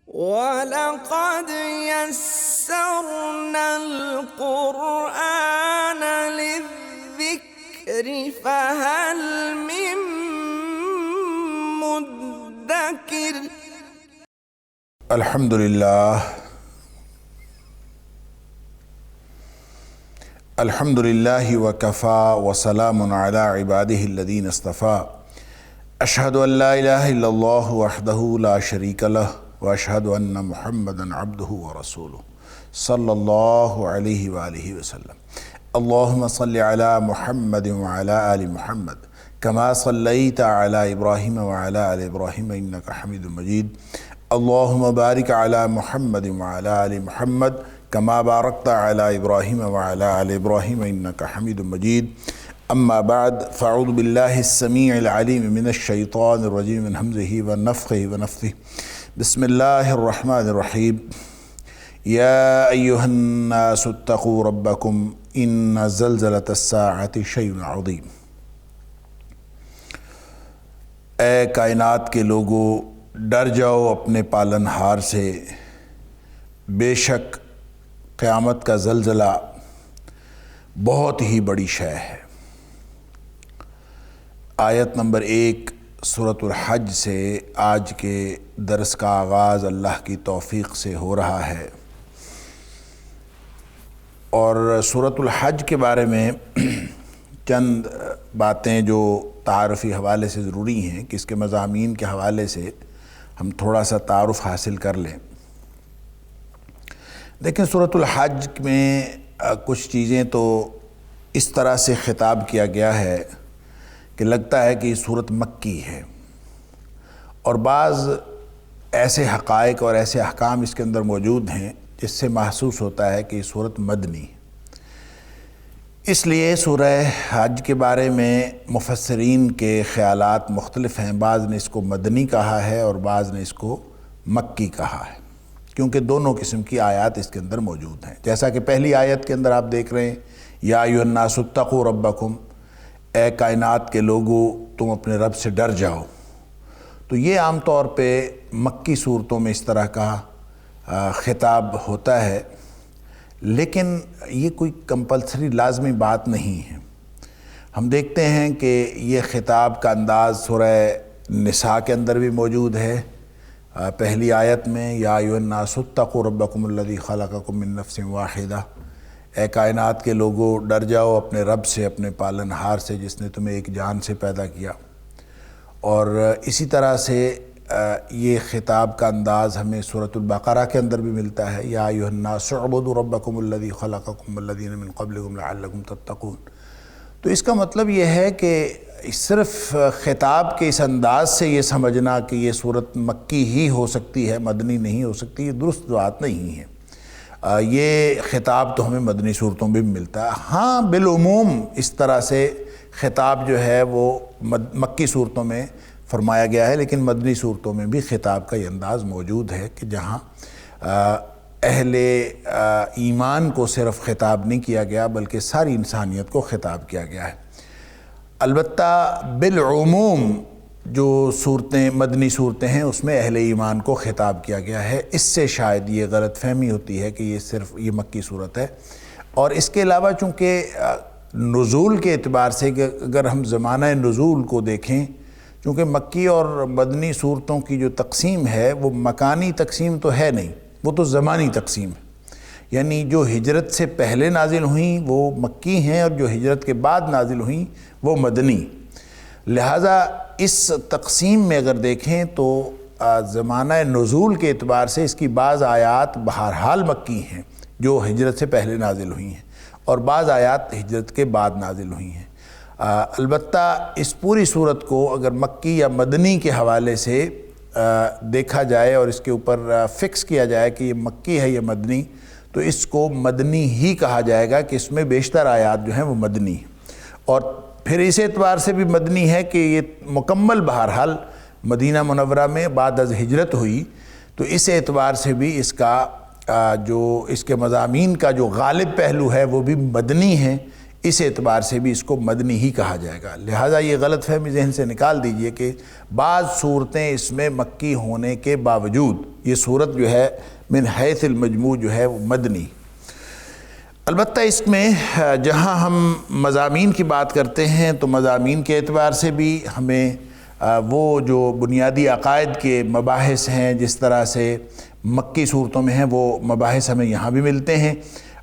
وَلَقَدْ يَسَّرْنَا الْقُرْآنَ لِلذِّكْرِ فَهَلْ مِن مُّدَّكِرٍ۔ الحمد للہ وکفیٰ وسلام علی عبادہ الذین اصطفیٰ۔ اشہد ان لا الہ الا اللہ وحدہ لا شریک لہ واشہد ان محمدا عبدہ ورسولہ صلی اللہ علیہ وآلہ وسلم۔ اللہم صل علی محمد وعلی آل محمد کما صلیت علی ابراہیم وعلی آل ابراہیم انک حمید مجید۔ اللہم بارک علی محمد وعلی آل محمد کما بارکت علی ابراہیم وعلی آل ابراہیم انک حمید مجید۔ اما بعد فاعوذ باللہ السمیع العلیم من الشیطان الرجیم من ہمزہ ونفخہ ونفثہ۔ بسم اللہ الرحمن الرحیم۔ یا ایہا الناس اتقوا ربکم ان زلزلۃ الساعۃ شیء عظیم۔ اے کائنات کے لوگو، ڈر جاؤ اپنے پالنہار سے، بے شک قیامت کا زلزلہ بہت ہی بڑی شے ہے۔ آیت نمبر 1 سورۃ الحج سے آج کے درس کا آغاز اللہ کی توفیق سے ہو رہا ہے، اور سورۃ الحج کے بارے میں چند باتیں جو تعارفی حوالے سے ضروری ہیں کہ اس کے مضامین کے حوالے سے ہم تھوڑا سا تعارف حاصل کر لیں۔ دیکھیں، سورۃ الحج میں کچھ چیزیں تو اس طرح سے خطاب کیا گیا ہے کہ لگتا ہے کہ یہ سورت مکی ہے، اور بعض ایسے حقائق اور ایسے احکام اس کے اندر موجود ہیں جس سے محسوس ہوتا ہے کہ یہ سورت مدنی ہے۔ اس لیے سورہ حج کے بارے میں مفسرین کے خیالات مختلف ہیں۔ بعض نے اس کو مدنی کہا ہے اور بعض نے اس کو مکی کہا ہے، کیونکہ دونوں قسم کی آیات اس کے اندر موجود ہیں۔ جیسا کہ پہلی آیت کے اندر آپ دیکھ رہے ہیں، یا ایھا الناس اتقوا ربکم، اے کائنات کے لوگو تم اپنے رب سے ڈر جاؤ۔ تو یہ عام طور پہ مکی صورتوں میں اس طرح کا خطاب ہوتا ہے، لیکن یہ کوئی کمپلسری لازمی بات نہیں ہے۔ ہم دیکھتے ہیں کہ یہ خطاب کا انداز سورہ نساء کے اندر بھی موجود ہے۔ پہلی آیت میں یا ایھا الناس اتقوا ربکم الذی خلقکم من نفس واحدہ، اے کائنات کے لوگو ڈر جاؤ اپنے رب سے، اپنے پالنہار سے جس نے تمہیں ایک جان سے پیدا کیا۔ اور اسی طرح سے یہ خطاب کا انداز ہمیں سورۃ البقرہ کے اندر بھی ملتا ہے، یا ایھا الناس اعبدوا ربکم الذی خلقکم والذین من قبلکم لعلکم تتقون۔ تو اس کا مطلب یہ ہے کہ صرف خطاب کے اس انداز سے یہ سمجھنا کہ یہ صورت مکی ہی ہو سکتی ہے، مدنی نہیں ہو سکتی، یہ درست بات نہیں ہے۔ یہ خطاب تو ہمیں مدنی صورتوں میں بھی ملتا ہے۔ ہاں، بالعموم اس طرح سے خطاب جو ہے وہ مکی صورتوں میں فرمایا گیا ہے، لیکن مدنی صورتوں میں بھی خطاب کا یہ انداز موجود ہے کہ جہاں اہل ایمان کو صرف خطاب نہیں کیا گیا بلکہ ساری انسانیت کو خطاب کیا گیا ہے۔ البتہ بالعموم جو صورتیں مدنی صورتیں ہیں اس میں اہل ایمان کو خطاب کیا گیا ہے۔ اس سے شاید یہ غلط فہمی ہوتی ہے کہ یہ صرف یہ مکی صورت ہے۔ اور اس کے علاوہ چونکہ نزول کے اعتبار سے کہ اگر ہم زمانہ نزول کو دیکھیں، چونکہ مکی اور مدنی صورتوں کی جو تقسیم ہے وہ مکانی تقسیم تو ہے نہیں، وہ تو زمانی تقسیم ہے۔ یعنی جو ہجرت سے پہلے نازل ہوئیں وہ مکی ہیں، اور جو ہجرت کے بعد نازل ہوئیں وہ مدنی۔ لہٰذا اس تقسیم میں اگر دیکھیں تو زمانہ نزول کے اعتبار سے اس کی بعض آیات بہرحال مکی ہیں جو ہجرت سے پہلے نازل ہوئی ہیں، اور بعض آیات ہجرت کے بعد نازل ہوئی ہیں۔ البتہ اس پوری صورت کو اگر مکی یا مدنی کے حوالے سے دیکھا جائے اور اس کے اوپر فکس کیا جائے کہ یہ مکی ہے یا مدنی، تو اس کو مدنی ہی کہا جائے گا کہ اس میں بیشتر آیات جو ہیں وہ مدنی ہیں۔ اور پھر اس اعتبار سے بھی مدنی ہے کہ یہ مکمل بہرحال مدینہ منورہ میں بعد از ہجرت ہوئی، تو اس اعتبار سے بھی اس کا جو اس کے مضامین کا جو غالب پہلو ہے وہ بھی مدنی ہے۔ اس اعتبار سے بھی اس کو مدنی ہی کہا جائے گا۔ لہٰذا یہ غلط فہمی ذہن سے نکال دیجئے کہ بعض صورتیں اس میں مکی ہونے کے باوجود یہ صورت جو ہے من حیث المجموع جو ہے وہ مدنی۔ البتہ اس میں جہاں ہم مضامین کی بات کرتے ہیں تو مضامین کے اعتبار سے بھی ہمیں وہ جو بنیادی عقائد کے مباحث ہیں جس طرح سے مکی صورتوں میں ہیں وہ مباحث ہمیں یہاں بھی ملتے ہیں،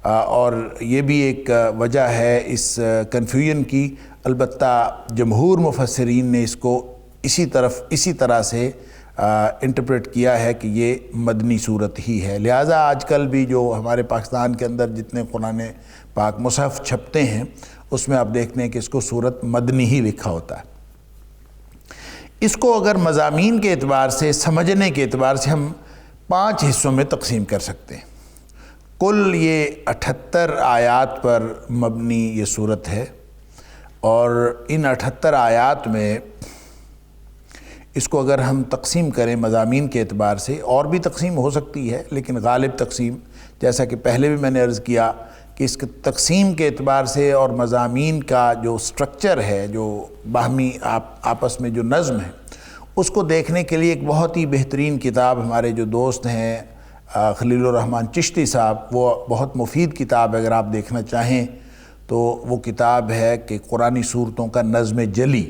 اور یہ بھی ایک وجہ ہے اس کنفیوژن کی۔ البتہ جمہور مفسرین نے اس کو اسی طرح سے انٹرپریٹ کیا ہے کہ یہ مدنی صورت ہی ہے۔ لہٰذا آج کل بھی جو ہمارے پاکستان کے اندر جتنے قرآن پاک مصحف چھپتے ہیں اس میں آپ دیکھتے ہیں کہ اس کو صورت مدنی ہی لکھا ہوتا ہے۔ اس کو اگر مضامین کے اعتبار سے سمجھنے کے اعتبار سے ہم 5 حصوں میں تقسیم کر سکتے ہیں۔ کل یہ 78 آیات پر مبنی یہ صورت ہے، اور ان 78 آیات میں اس کو اگر ہم تقسیم کریں مضامین کے اعتبار سے، اور بھی تقسیم ہو سکتی ہے لیکن غالب تقسیم جیسا کہ پہلے بھی میں نے عرض کیا کہ اس کے تقسیم کے اعتبار سے اور مضامین کا جو سٹرکچر ہے، جو باہمی آپس میں جو نظم ہے، اس کو دیکھنے کے لیے ایک بہت ہی بہترین کتاب ہمارے جو دوست ہیں خلیل الرحمن چشتی صاحب، وہ بہت مفید کتاب ہے، اگر آپ دیکھنا چاہیں تو وہ کتاب ہے کہ قرآنی صورتوں کا نظم جلی۔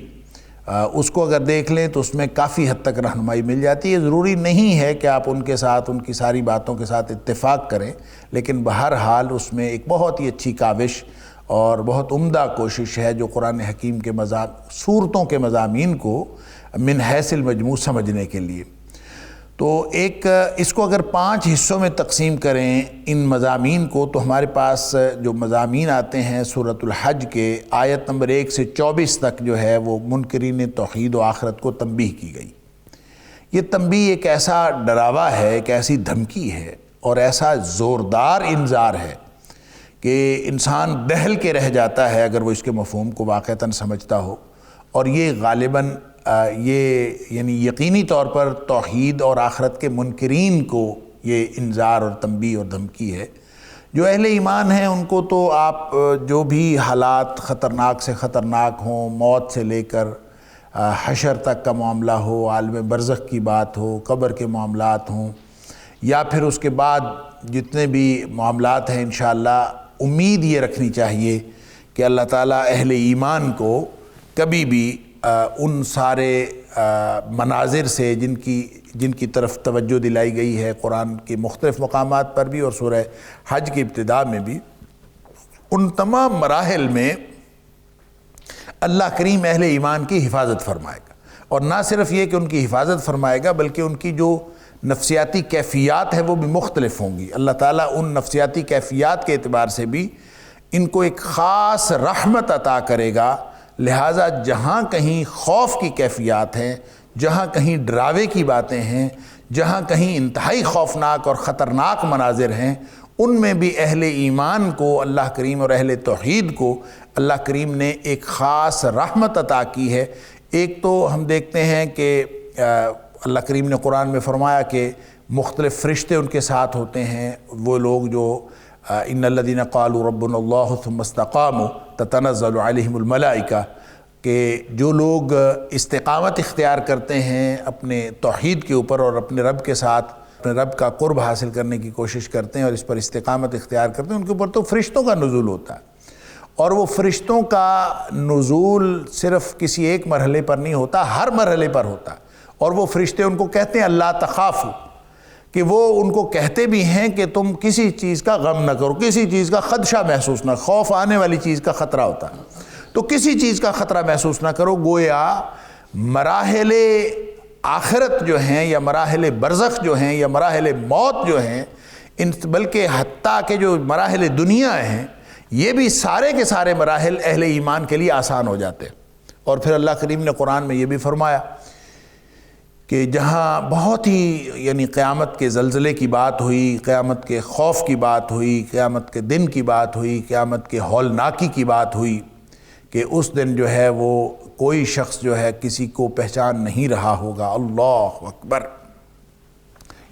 اس کو اگر دیکھ لیں تو اس میں کافی حد تک رہنمائی مل جاتی ہے۔ ضروری نہیں ہے کہ آپ ان کے ساتھ ان کی ساری باتوں کے ساتھ اتفاق کریں، لیکن بہرحال اس میں ایک بہت ہی اچھی کاوش اور بہت عمدہ کوشش ہے جو قرآن حکیم کے صورتوں کے مضامین کو من حیث المجموع سمجھنے کے لیے۔ تو اس کو اگر 5 حصوں میں تقسیم کریں ان مضامین کو، تو ہمارے پاس جو مضامین آتے ہیں سورۃ الحج کے آیت نمبر 1 سے 24 تک جو ہے وہ منکرین توحید و آخرت کو تنبیہ کی گئی۔ یہ تنبیہ ایک ایسا ڈراوا ہے، ایک ایسی دھمکی ہے اور ایسا زوردار انذار ہے کہ انسان دہل کے رہ جاتا ہے اگر وہ اس کے مفہوم کو واقعتاً سمجھتا ہو، اور یہ غالباً یعنی یقینی طور پر توحید اور آخرت کے منکرین کو یہ انذار اور تنبیہ اور دھمکی ہے۔ جو اہل ایمان ہیں ان کو تو آپ جو بھی حالات خطرناک سے خطرناک ہوں، موت سے لے کر حشر تک کا معاملہ ہو، عالم برزخ کی بات ہو، قبر کے معاملات ہوں، یا پھر اس کے بعد جتنے بھی معاملات ہیں انشاءاللہ امید یہ رکھنی چاہیے کہ اللہ تعالیٰ اہل ایمان کو کبھی بھی ان سارے مناظر سے جن کی طرف توجہ دلائی گئی ہے قرآن کے مختلف مقامات پر بھی اور سورہ حج کی ابتدا میں بھی، ان تمام مراحل میں اللہ کریم اہل ایمان کی حفاظت فرمائے گا، اور نہ صرف یہ کہ ان کی حفاظت فرمائے گا بلکہ ان کی جو نفسیاتی کیفیات ہے وہ بھی مختلف ہوں گی۔ اللہ تعالیٰ ان نفسیاتی کیفیات کے اعتبار سے بھی ان کو ایک خاص رحمت عطا کرے گا۔ لہٰذا جہاں کہیں خوف کی کیفیات ہیں، جہاں کہیں ڈراوے کی باتیں ہیں، جہاں کہیں انتہائی خوفناک اور خطرناک مناظر ہیں، ان میں بھی اہل ایمان کو اللہ کریم اور اہل توحید کو اللہ کریم نے ایک خاص رحمت عطا کی ہے۔ ایک تو ہم دیکھتے ہیں کہ اللہ کریم نے قرآن میں فرمایا کہ مختلف فرشتے ان کے ساتھ ہوتے ہیں، وہ لوگ جو ان الذین قالوا ربنا اللہ ثم استقاموا تتنزل علیہم الملائکہ، کہ جو لوگ استقامت اختیار کرتے ہیں اپنے توحید کے اوپر اور اپنے رب کے ساتھ اپنے رب کا قرب حاصل کرنے کی کوشش کرتے ہیں اور اس پر استقامت اختیار کرتے ہیں، ان کے اوپر تو فرشتوں کا نزول ہوتا ہے، اور وہ فرشتوں کا نزول صرف کسی ایک مرحلے پر نہیں ہوتا، ہر مرحلے پر ہوتا ہے، اور وہ فرشتے ان کو کہتے ہیں اللہ تخافوا، کہ وہ ان کو کہتے بھی ہیں کہ تم کسی چیز کا غم نہ کرو، کسی چیز کا خدشہ محسوس نہ، خوف آنے والی چیز کا خطرہ ہوتا ہے تو کسی چیز کا خطرہ محسوس نہ کرو۔ گویا مراحل آخرت جو ہیں یا مراحل برزخ جو ہیں یا مراحل موت جو ہیں، بلکہ حتیٰ کہ جو مراحل دنیا ہیں، یہ بھی سارے کے سارے مراحل اہل ایمان کے لیے آسان ہو جاتے ہیں۔ اور پھر اللہ کریم نے قرآن میں یہ بھی فرمایا کہ جہاں بہت ہی یعنی قیامت کے زلزلے کی بات ہوئی، قیامت کے خوف کی بات ہوئی، قیامت کے دن کی بات ہوئی، قیامت کے ہولناکی کی بات ہوئی کہ اس دن جو ہے وہ کوئی شخص جو ہے کسی کو پہچان نہیں رہا ہوگا۔ اللہ اکبر!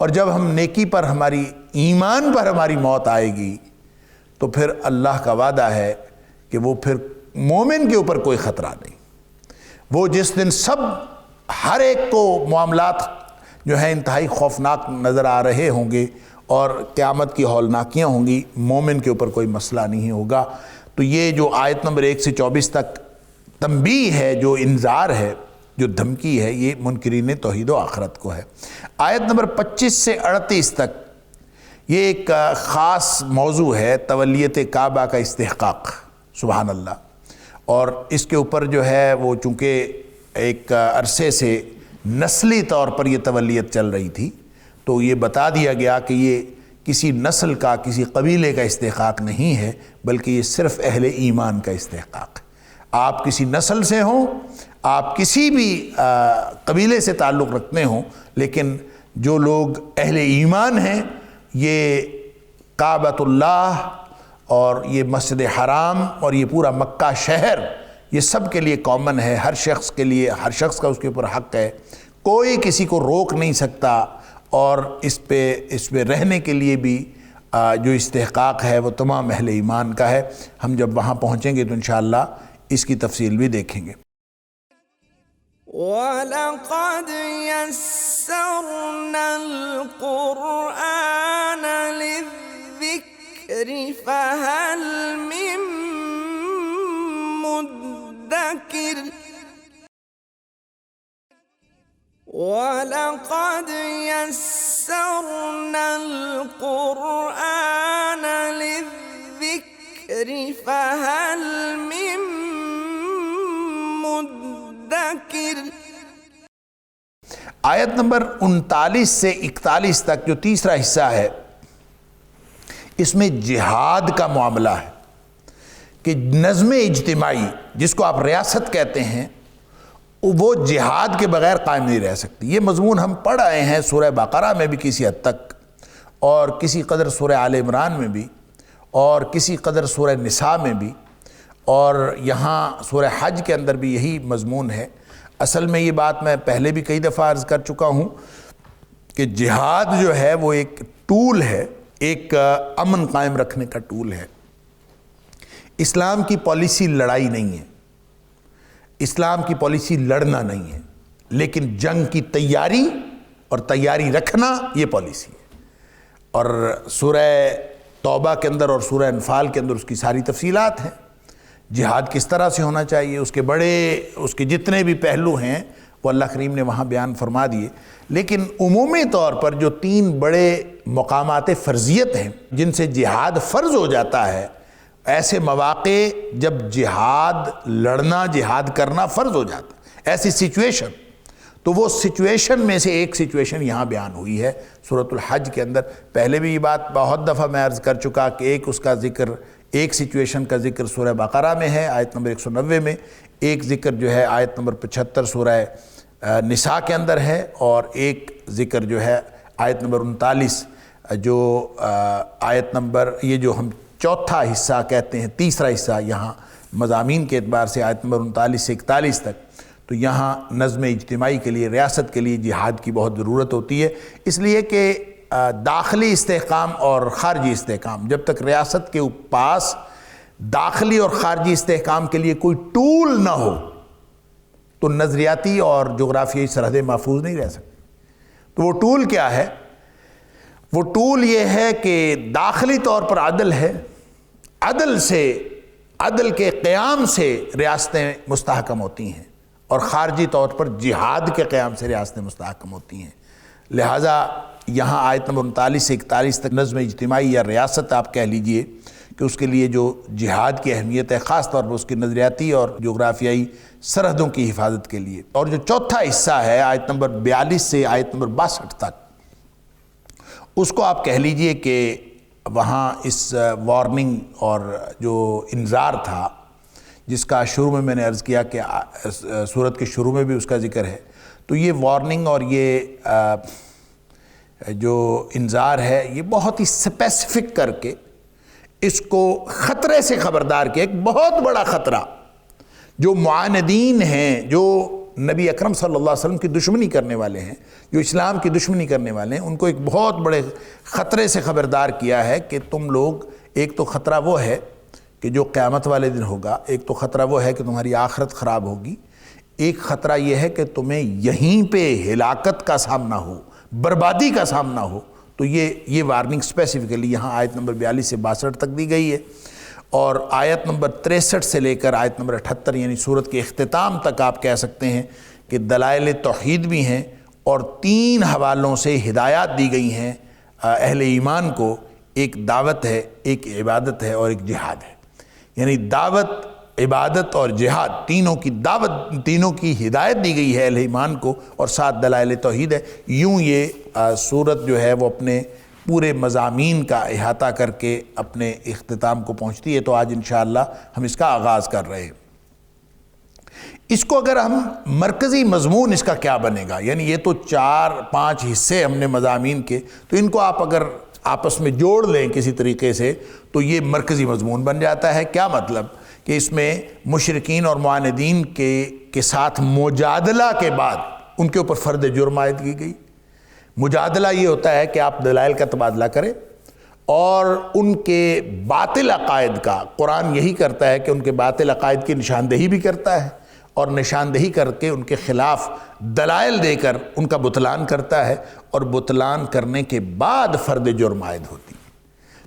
اور جب ہم نیکی پر ہماری ایمان پر ہماری موت آئے گی تو پھر اللہ کا وعدہ ہے کہ وہ پھر مومن کے اوپر کوئی خطرہ نہیں. وہ جس دن سب ہر ایک کو معاملات جو ہیں انتہائی خوفناک نظر آ رہے ہوں گے اور قیامت کی ہولناکیاں ہوں گی، مومن کے اوپر کوئی مسئلہ نہیں ہوگا. تو یہ جو آیت نمبر 1 سے 24 تک تنبیہ ہے، جو انذار ہے، جو دھمکی ہے، یہ منکرین توحید و آخرت کو ہے. آیت نمبر 25 سے 38 تک یہ ایک خاص موضوع ہے، تولیت کعبہ کا استحقاق. سبحان اللہ. اور اس کے اوپر جو ہے وہ چونکہ ایک عرصے سے نسلی طور پر یہ تولیت چل رہی تھی، تو یہ بتا دیا گیا کہ یہ کسی نسل کا، کسی قبیلے کا استحقاق نہیں ہے، بلکہ یہ صرف اہل ایمان کا استحقاق ہے. آپ کسی نسل سے ہوں، آپ کسی بھی قبیلے سے تعلق رکھتے ہوں، لیکن جو لوگ اہل ایمان ہیں، یہ کعبۃ اللہ اور یہ مسجد حرام اور یہ پورا مکہ شہر، یہ سب کے لیے کامن ہے. ہر شخص کے لیے، ہر شخص کا اس کے اوپر حق ہے. کوئی کسی کو روک نہیں سکتا، اور اس پہ رہنے کے لیے بھی جو استحقاق ہے وہ تمام اہل ایمان کا ہے. ہم جب وہاں پہنچیں گے تو انشاءاللہ اس کی تفصیل بھی دیکھیں گے. وَلَقَدْ يَسَّرْنَا الْقُرْآنَ لِلذِّكْرِ فَهَلْ مِن مُّدَّكِرٍ وَلَقَدْ يَسَّرْنَا الْقُرْآنَ لِلذِّكْرِ فَهَلْ مِن مُّدَّكِرٍ. آیت نمبر 39 سے 41 تک جو تیسرا حصہ ہے، اس میں جہاد کا معاملہ ہے کہ نظم اجتماعی، جس کو آپ ریاست کہتے ہیں، وہ جہاد کے بغیر قائم نہیں رہ سکتی. یہ مضمون ہم پڑھ آئے ہیں سورہ بقرہ میں بھی کسی حد تک، اور کسی قدر سورہ آل عمران میں بھی، اور کسی قدر سورہ نساء میں بھی، اور یہاں سورہ حج کے اندر بھی یہی مضمون ہے. اصل میں یہ بات میں پہلے بھی کئی دفعہ عرض کر چکا ہوں کہ جہاد جو ہے وہ ایک ٹول ہے، ایک امن قائم رکھنے کا ٹول ہے. اسلام کی پالیسی لڑائی نہیں ہے، اسلام کی پالیسی لڑنا نہیں ہے، لیکن جنگ کی تیاری اور تیاری رکھنا یہ پالیسی ہے. اور سورہ توبہ کے اندر اور سورہ انفال کے اندر اس کی ساری تفصیلات ہیں. جہاد کس طرح سے ہونا چاہیے، اس کے جتنے بھی پہلو ہیں وہ اللہ کریم نے وہاں بیان فرما دیے. لیکن عمومی طور پر جو 3 بڑے مقامات فرضیت ہیں جن سے جہاد فرض ہو جاتا ہے، ایسے مواقع جب جہاد لڑنا، جہاد کرنا فرض ہو جاتا ہے، ایسی سچویشن، تو وہ سچویشن میں سے ایک سچویشن یہاں بیان ہوئی ہے سورۃ الحج کے اندر. پہلے بھی یہ بات بہت دفعہ میں عرض کر چکا کہ ایک سچویشن کا ذکر سورہ بقرہ میں ہے آیت نمبر 190 میں، ایک ذکر جو ہے آیت نمبر 75 سورہ نساء کے اندر ہے، اور ایک ذکر جو ہے آیت نمبر 39 جو آیت نمبر، یہ جو ہم چوتھا حصہ کہتے ہیں، تیسرا حصہ یہاں مضامین کے اعتبار سے آیت نمبر 39 سے 41 تک. تو یہاں نظم اجتماعی کے لیے، ریاست کے لیے جہاد کی بہت ضرورت ہوتی ہے، اس لیے کہ داخلی استحکام اور خارجی استحکام، جب تک ریاست کے پاس داخلی اور خارجی استحکام کے لیے کوئی ٹول نہ ہو تو نظریاتی اور جغرافیائی سرحدیں محفوظ نہیں رہ سکتی. تو وہ ٹول کیا ہے؟ وہ ٹول یہ ہے کہ داخلی طور پر عدل ہے، عدل کے قیام سے ریاستیں مستحکم ہوتی ہیں، اور خارجی طور پر جہاد کے قیام سے ریاستیں مستحکم ہوتی ہیں. لہٰذا یہاں آیت نمبر 39 سے 41 تک نظم اجتماعی یا ریاست آپ کہہ لیجئے کہ اس کے لیے جو جہاد کی اہمیت ہے، خاص طور پر اس کی نظریاتی اور جغرافیائی سرحدوں کی حفاظت کے لیے. اور جو چوتھا حصہ ہے آیت نمبر 42 سے آیت نمبر 62 تک، اس کو آپ کہہ لیجئے کہ وہاں اس وارننگ اور جو انذار تھا، جس کا شروع میں نے عرض کیا کہ سورت کے شروع میں بھی اس کا ذکر ہے. تو یہ وارننگ اور یہ جو انذار ہے، یہ بہت ہی سپیسیفک کر کے اس کو خطرے سے خبردار کیا. ایک بہت بڑا خطرہ جو معاندین ہیں، جو نبی اکرم صلی اللہ علیہ وسلم کی دشمنی کرنے والے ہیں، جو اسلام کی دشمنی کرنے والے ہیں، ان کو ایک بہت بڑے خطرے سے خبردار کیا ہے کہ تم لوگ، ایک تو خطرہ وہ ہے کہ جو قیامت والے دن ہوگا، ایک تو خطرہ وہ ہے کہ تمہاری آخرت خراب ہوگی، ایک خطرہ یہ ہے کہ تمہیں یہیں پہ ہلاکت کا سامنا ہو، بربادی کا سامنا ہو۔ تو یہ وارننگ اسپیسیفکلی یہاں آیت نمبر 42 سے 62 تک دی گئی ہے، اور آیت نمبر 63 سے لے کر آیت نمبر 78 یعنی سورت کے اختتام تک آپ کہہ سکتے ہیں کہ دلائل توحید بھی ہیں، اور 3 حوالوں سے ہدایات دی گئی ہیں اہل ایمان کو۔ ایک دعوت ہے، ایک عبادت ہے، اور ایک جہاد ہے۔ یعنی دعوت، عبادت اور جہاد، تینوں کی ہدایت دی گئی ہے اہل ایمان کو، اور 7 دلائل توحید ہے۔ یوں یہ سورت جو ہے وہ اپنے پورے مضامین کا احاطہ کر کے اپنے اختتام کو پہنچتی ہے۔ تو آج انشاءاللہ ہم اس کا آغاز کر رہے ہیں۔ اس کو اگر ہم مرکزی مضمون اس کا کیا بنے گا، یعنی یہ تو 4-5 حصے ہم نے مضامین کے، تو ان کو آپ اگر آپس میں جوڑ لیں کسی طریقے سے تو یہ مرکزی مضمون بن جاتا ہے۔ کیا مطلب کہ اس میں مشرکین اور معاندین کے ساتھ مجادلہ کے بعد ان کے اوپر فرد جرم عائد کی گئی۔ مجادلہ یہ ہوتا ہے کہ آپ دلائل کا تبادلہ کریں اور ان کے باطل عقائد کا، قرآن یہی کرتا ہے کہ ان کے باطل عقائد کی نشاندہی بھی کرتا ہے، اور نشاندہی کر کے ان کے خلاف دلائل دے کر ان کا بطلان کرتا ہے، اور بطلان کرنے کے بعد فرد جرم عائد ہوتی ہے۔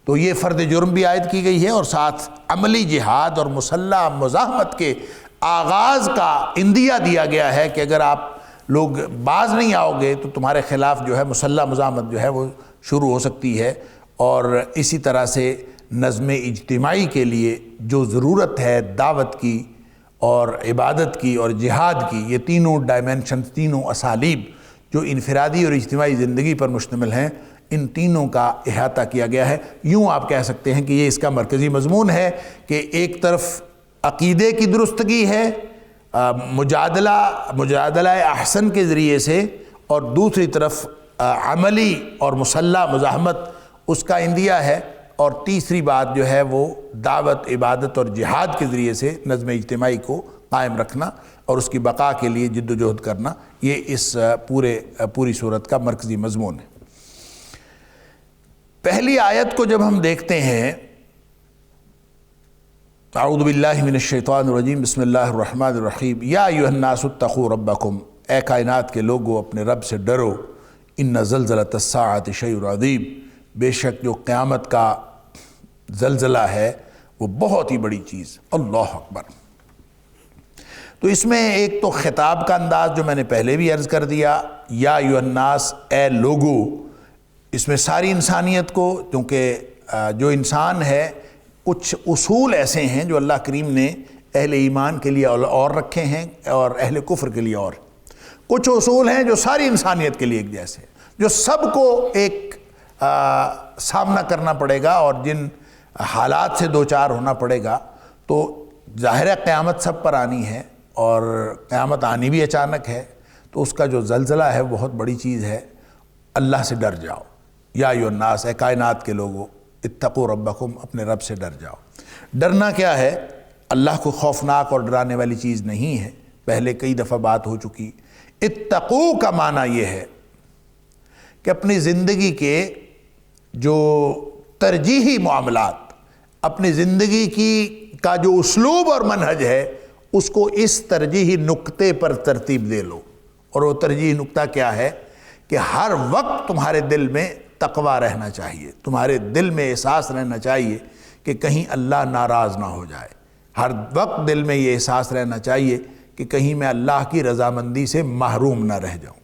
تو یہ فرد جرم بھی عائد کی گئی ہے، اور ساتھ عملی جہاد اور مسلح مزاحمت کے آغاز کا اندیہ دیا گیا ہے کہ اگر آپ لوگ باز نہیں آؤ گے تو تمہارے خلاف جو ہے مسلح مزاحمت جو ہے وہ شروع ہو سکتی ہے۔ اور اسی طرح سے نظم اجتماعی کے لیے جو ضرورت ہے دعوت کی اور عبادت کی اور جہاد کی، یہ تینوں ڈائمنشنز، تینوں اسالیب جو انفرادی اور اجتماعی زندگی پر مشتمل ہیں، ان تینوں کا احاطہ کیا گیا ہے۔ یوں آپ کہہ سکتے ہیں کہ یہ اس کا مرکزی مضمون ہے کہ ایک طرف عقیدے کی درستگی ہے مجادلہ احسن کے ذریعے سے، اور دوسری طرف عملی اور مسلح مزاحمت اس کا اندیہ ہے، اور تیسری بات جو ہے وہ دعوت، عبادت اور جہاد کے ذریعے سے نظم اجتماعی کو قائم رکھنا اور اس کی بقا کے لیے جد و جہد کرنا۔ یہ اس پوری صورت کا مرکزی مضمون ہے۔ پہلی آیت کو جب ہم دیکھتے ہیں، اعوذ باللہ من الشیطان الرجیم، بسم اللہ الرحمن الرحیم، یا ایھا الناس اتقوا ربکم، اے کائنات کے لوگو اپنے رب سے ڈرو، ان زلزلۃ الساعۃ شیء عظیم، بے شک جو قیامت کا زلزلہ ہے وہ بہت ہی بڑی چیز۔ اللہ اکبر۔ تو اس میں ایک تو خطاب کا انداز جو میں نے پہلے بھی عرض کر دیا، یا ایھا الناس، اے لوگو، اس میں ساری انسانیت کو، کیونکہ جو انسان ہے کچھ اصول ایسے ہیں جو اللہ کریم نے اہل ایمان کے لیے اور رکھے ہیں اور اہل کفر کے لیے اور، کچھ اصول ہیں جو ساری انسانیت کے لیے ایک جیسے، جو سب کو ایک سامنا کرنا پڑے گا اور جن حالات سے دوچار ہونا پڑے گا۔ تو ظاہر ہے قیامت سب پر آنی ہے، اور قیامت آنی بھی اچانک ہے، تو اس کا جو زلزلہ ہے بہت بڑی چیز ہے۔ اللہ سے ڈر جاؤ، یا ایھا الناس، اے کائنات کے لوگو، اتقوا ربکم، اپنے رب سے ڈر جاؤ۔ ڈرنا کیا ہے؟ اللہ کو خوفناک اور ڈرانے والی چیز نہیں ہے، پہلے کئی دفعہ بات ہو چکی۔ اتقوا کا معنی یہ ہے کہ اپنی زندگی کے جو ترجیحی معاملات، اپنی زندگی کا جو اسلوب اور منہج ہے، اس کو اس ترجیحی نقطے پر ترتیب دے لو۔ اور وہ ترجیحی نقطہ کیا ہے کہ ہر وقت تمہارے دل میں تقویٰ رہنا چاہیے، تمہارے دل میں احساس رہنا چاہیے کہ کہیں اللہ ناراض نہ ہو جائے، ہر وقت دل میں یہ احساس رہنا چاہیے کہ کہیں میں اللہ کی رضامندی سے محروم نہ رہ جاؤں۔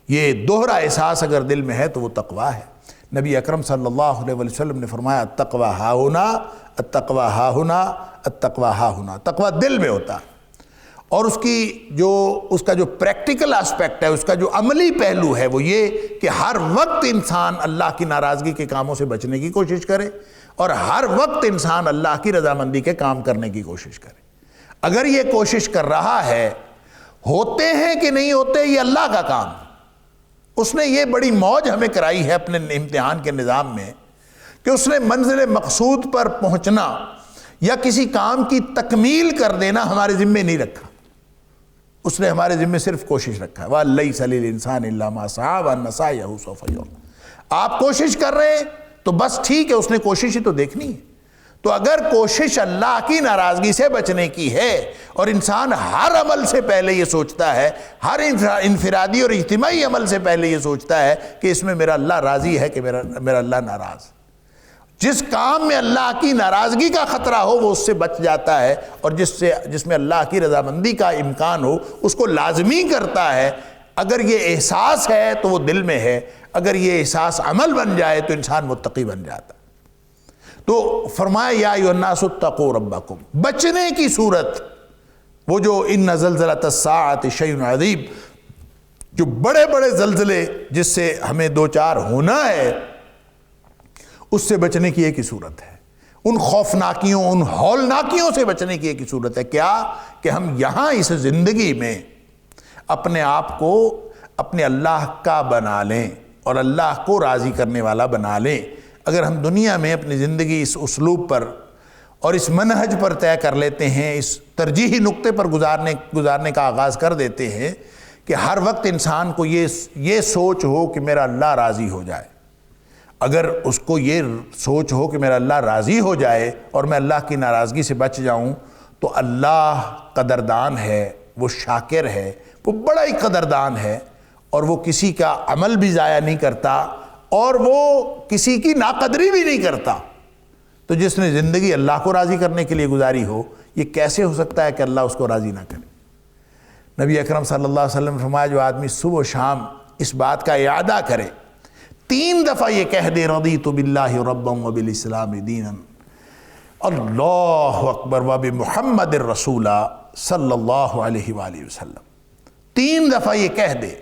یہ دوہرا احساس اگر دل میں ہے تو وہ تقویٰ ہے۔ نبی اکرم صلی اللہ علیہ وسلم نے فرمایا، التقویٰ ہاہنا، التقویٰ ہاہنا، التقویٰ ہاہنا۔ تقویٰ دل میں ہوتا ہے، اور اس کا جو پریکٹیکل اسپیکٹ ہے، اس کا جو عملی پہلو ہے وہ یہ کہ ہر وقت انسان اللہ کی ناراضگی کے کاموں سے بچنے کی کوشش کرے، اور ہر وقت انسان اللہ کی رضامندی کے کام کرنے کی کوشش کرے۔ اگر یہ کوشش کر رہا ہے، ہوتے ہیں کہ نہیں ہوتے یہ اللہ کا کام ہے۔ اس نے یہ بڑی موج ہمیں کرائی ہے اپنے امتحان کے نظام میں کہ اس نے منزل مقصود پر پہنچنا یا کسی کام کی تکمیل کر دینا ہمارے ذمے نہیں رکھا۔ اس نے ہمارے ذمہ صرف کوشش رکھا ہے وَلَيْسَ لِلْإِنسَانِ إِلَّا مَا سَعَىٰ وَأَنَّ سَعْيَهُ سَوْفَ يُرَىٰ۔ آپ کوشش کر رہے ہیں تو بس ٹھیک ہے، اس نے کوشش ہی تو دیکھنی ہے۔ تو اگر کوشش اللہ کی ناراضگی سے بچنے کی ہے، اور انسان ہر عمل سے پہلے یہ سوچتا ہے، ہر انفرادی اور اجتماعی عمل سے پہلے یہ سوچتا ہے کہ اس میں میرا اللہ راضی ہے کہ میرا اللہ ناراض۔ جس کام میں اللہ کی ناراضگی کا خطرہ ہو وہ اس سے بچ جاتا ہے، اور جس میں اللہ کی رضامندی کا امکان ہو اس کو لازمی کرتا ہے۔ اگر یہ احساس ہے تو وہ دل میں ہے، اگر یہ احساس عمل بن جائے تو انسان متقی بن جاتا ہے۔ تو فرمایا یا ایھا الناس اتقوا ربکم، بچنے کی صورت وہ جو ان زلزلۃ الساعۃ شیء عظیم، جو بڑے بڑے زلزلے جس سے ہمیں دوچار ہونا ہے، اس سے بچنے کی ایک ہی صورت ہے، ان خوفناکیوں، ان ہولناکیوں سے بچنے کی ایک ہی صورت ہے۔ کیا؟ کہ ہم یہاں اس زندگی میں اپنے آپ کو اپنے اللہ کا بنا لیں اور اللہ کو راضی کرنے والا بنا لیں۔ اگر ہم دنیا میں اپنی زندگی اس اسلوب پر اور اس منہج پر طے کر لیتے ہیں، اس ترجیحی نقطے پر گزارنے کا آغاز کر دیتے ہیں کہ ہر وقت انسان کو یہ سوچ ہو کہ میرا اللہ راضی ہو جائے، اگر اس کو یہ سوچ ہو کہ میرا اللہ راضی ہو جائے اور میں اللہ کی ناراضگی سے بچ جاؤں، تو اللہ قدردان ہے، وہ شاکر ہے، وہ بڑا ہی قدردان ہے، اور وہ کسی کا عمل بھی ضائع نہیں کرتا اور وہ کسی کی ناقدری بھی نہیں کرتا۔ تو جس نے زندگی اللہ کو راضی کرنے کے لیے گزاری ہو، یہ کیسے ہو سکتا ہے کہ اللہ اس کو راضی نہ کرے؟ نبی اکرم صلی اللہ علیہ وسلم نے فرمایا جو آدمی صبح و شام اس بات کا اعادہ کرے، 3 دفعہ یہ کہہ دے رضیت باللہ ربا وبالاسلام دینا، اللہ اکبر وبمحمد الرسول صلی اللہ علیہ وآلہ وسلم، 3 دفعہ یہ کہہ دے،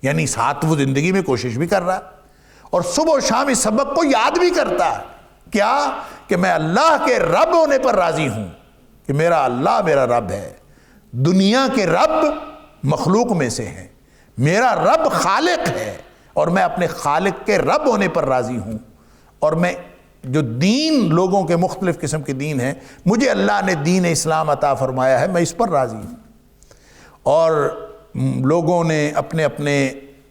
یعنی ساتھ وہ زندگی میں کوشش بھی کر رہا ہے اور صبح و شام اس سبق کو یاد بھی کرتا ہے۔ کیا؟ کہ میں اللہ کے رب ہونے پر راضی ہوں، کہ میرا اللہ میرا رب ہے۔ دنیا کے رب مخلوق میں سے ہیں، میرا رب خالق ہے، اور میں اپنے خالق کے رب ہونے پر راضی ہوں، اور میں جو دین لوگوں کے مختلف قسم کے دین ہیں، مجھے اللہ نے دین اسلام عطا فرمایا ہے، میں اس پر راضی ہوں۔ اور لوگوں نے اپنے اپنے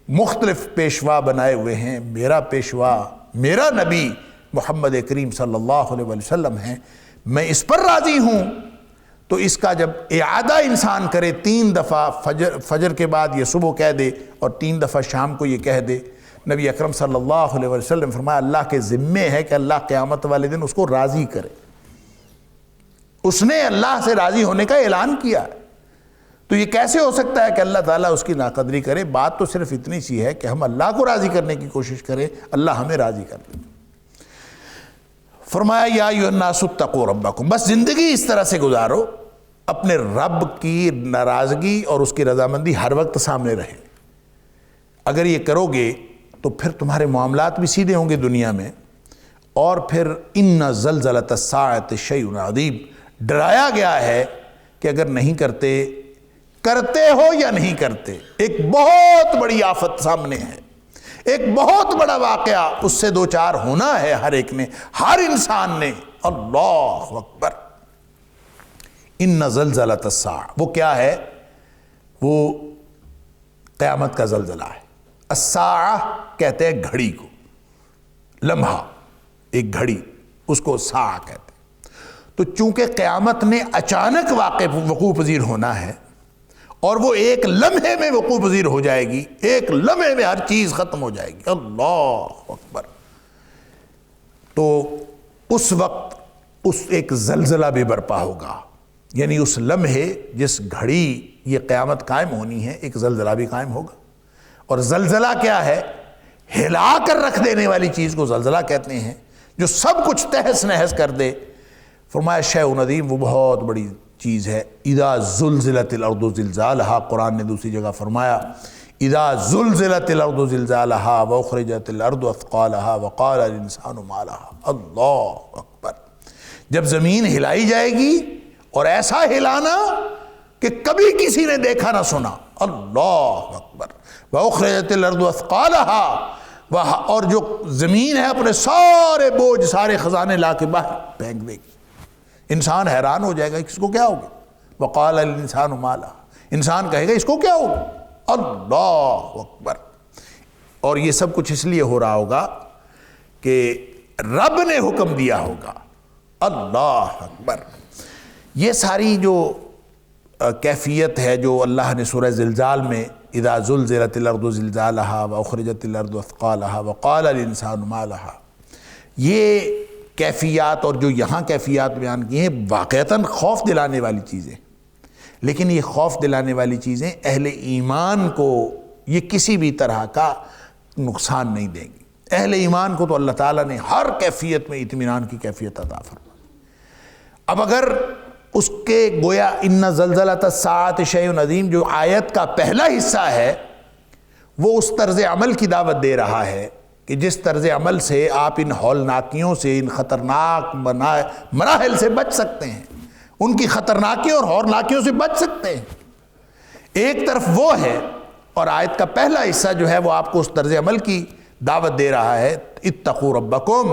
مختلف پیشوا بنائے ہوئے ہیں، میرا پیشوا میرا نبی محمد کریم صلی اللہ علیہ وسلم ہیں، میں اس پر راضی ہوں۔ تو اس کا جب اعادہ انسان کرے 3 دفعہ، فجر کے بعد یہ صبح کہہ دے اور 3 دفعہ شام کو یہ کہہ دے، نبی اکرم صلی اللہ علیہ وسلم فرمایا اللہ کے ذمے ہے کہ اللہ قیامت والے دن اس کو راضی کرے۔ اس نے اللہ سے راضی ہونے کا اعلان کیا ہے، تو یہ کیسے ہو سکتا ہے کہ اللہ تعالیٰ اس کی ناقدری کرے؟ بات تو صرف اتنی سی ہے کہ ہم اللہ کو راضی کرنے کی کوشش کریں، اللہ ہمیں راضی کر لے۔ فرمایا یا ایھا الناس اتقوا ربکم، بس زندگی اس طرح سے گزارو اپنے رب کی ناراضگی اور اس کی رضامندی ہر وقت سامنے رہے۔ اگر یہ کرو گے تو پھر تمہارے معاملات بھی سیدھے ہوں گے دنیا میں، اور پھر ان زلزلۃ الساعۃ شیء عظیم، ڈرایا گیا ہے کہ اگر نہیں کرتے ہو یا نہیں کرتے، ایک بہت بڑی آفت سامنے ہے، ایک بہت بڑا واقعہ اس سے دوچار ہونا ہے ہر ایک نے، ہر انسان نے۔ اللہ اکبر، ان زلزلۃ الساعہ، وہ کیا ہے؟ وہ قیامت کا زلزلہ ہے۔ الساعہ کہتے ہیں گھڑی کو، لمحہ، ایک گھڑی، اس کو ساعہ کہتے ہیں۔ تو چونکہ قیامت نے اچانک وقوع پذیر ہونا ہے، اور وہ ایک لمحے میں وقوع پذیر ہو جائے گی، ایک لمحے میں ہر چیز ختم ہو جائے گی، اللہ اکبر، تو اس وقت ایک زلزلہ بھی برپا ہوگا، یعنی اس لمحے جس گھڑی یہ قیامت قائم ہونی ہے، ایک زلزلہ بھی قائم ہوگا۔ اور زلزلہ کیا ہے؟ ہلا کر رکھ دینے والی چیز کو زلزلہ کہتے ہیں، جو سب کچھ تہس نہس کر دے۔ فرمایا شیء عظیم، وہ بہت بڑی چیز ہے۔ اذا زلزلت الارض زلزالہا، قرآن نے دوسری جگہ فرمایا اذا زلزلت الارض زلزالہا واخرجت الارض اثقالہا وقال الانسان ما لہا، اللہ اکبر، جب زمین ہلائی جائے گی، اور ایسا ہلانا کہ کبھی کسی نے دیکھا نہ سنا، اللہ اکبر، واخرجت الارض اثقالہا، اور جو زمین ہے اپنے سارے بوجھ، سارے خزانے لا کے باہر پھینک دے گی، انسان حیران ہو جائے گا، کس کو کیا ہوگا؟ وقال الانسان ما لہا، انسان کہے گا اس کو کیا ہوگا؟ اللہ اکبر. اور یہ سب کچھ اس لیے ہو رہا ہوگا کہ رب نے حکم دیا ہوگا. اللہ اکبر. یہ ساری جو کیفیت ہے جو اللہ نے سورہ زلزال میں اذا زلزلت الارض زلزالها واخرجت الارض اثقالها وقال الانسان ما لها، یہ کیفیات اور جو یہاں کیفیات بیان کی ہیں واقعتاً خوف دلانے والی چیزیں، لیکن یہ خوف دلانے والی چیزیں اہل ایمان کو یہ کسی بھی طرح کا نقصان نہیں دیں گی. اہل ایمان کو تو اللہ تعالیٰ نے ہر کیفیت میں اطمینان کی کیفیت عطا فرمائی. اب اگر اس کے گویا ان زلزلۃ الساعۃ شیء عظیم جو آیت کا پہلا حصہ ہے وہ اس طرز عمل کی دعوت دے رہا ہے کہ جس طرز عمل سے آپ ان ہولناکیوں سے، ان خطرناک مراحل سے بچ سکتے ہیں، ان کی خطرناکیوں اور ہولناکیوں سے بچ سکتے ہیں. ایک طرف وہ ہے، اور آیت کا پہلا حصہ جو ہے وہ آپ کو اس طرز عمل کی دعوت دے رہا ہے. اتقوا ربکم،